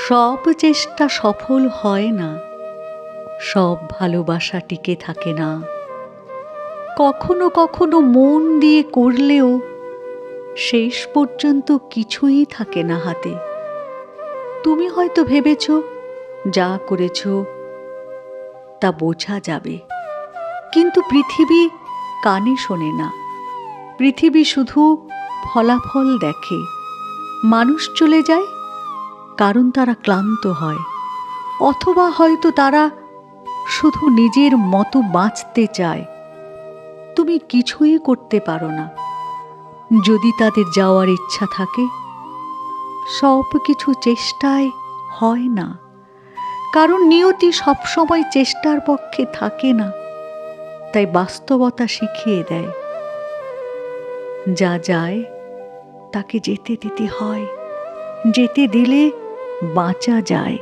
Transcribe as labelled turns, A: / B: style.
A: সব চেষ্টা সফল হয় না, সব ভালোবাসা টিকে থাকে না। কখনো কখনো মন দিয়ে করলেও শেষ পর্যন্ত কিছুই থাকে না হাতে। তুমি হয়তো ভেবেছ যা করেছ তা বোঝা যাবে, কিন্তু পৃথিবী কানে শোনে না। পৃথিবী শুধু ফলাফল দেখে। মানুষ চলে যায় কারণ তারা ক্লান্ত হয়, অথবা হয়তো তারা শুধু নিজের মতো বাঁচতে চায়। তুমি কিছুই করতে পারো না। যদি তাদের যাওয়ার ইচ্ছা থাকে, সব কিছু চেষ্টায় হয় না, কারণ নিয়তি সবসময় চেষ্টার পক্ষে থাকে না। তাই বাস্তবতা শিখিয়ে দেয়, যা যায় তাকে যেতে দিতে হয়, যেতে দিলে বাঁচা যায়।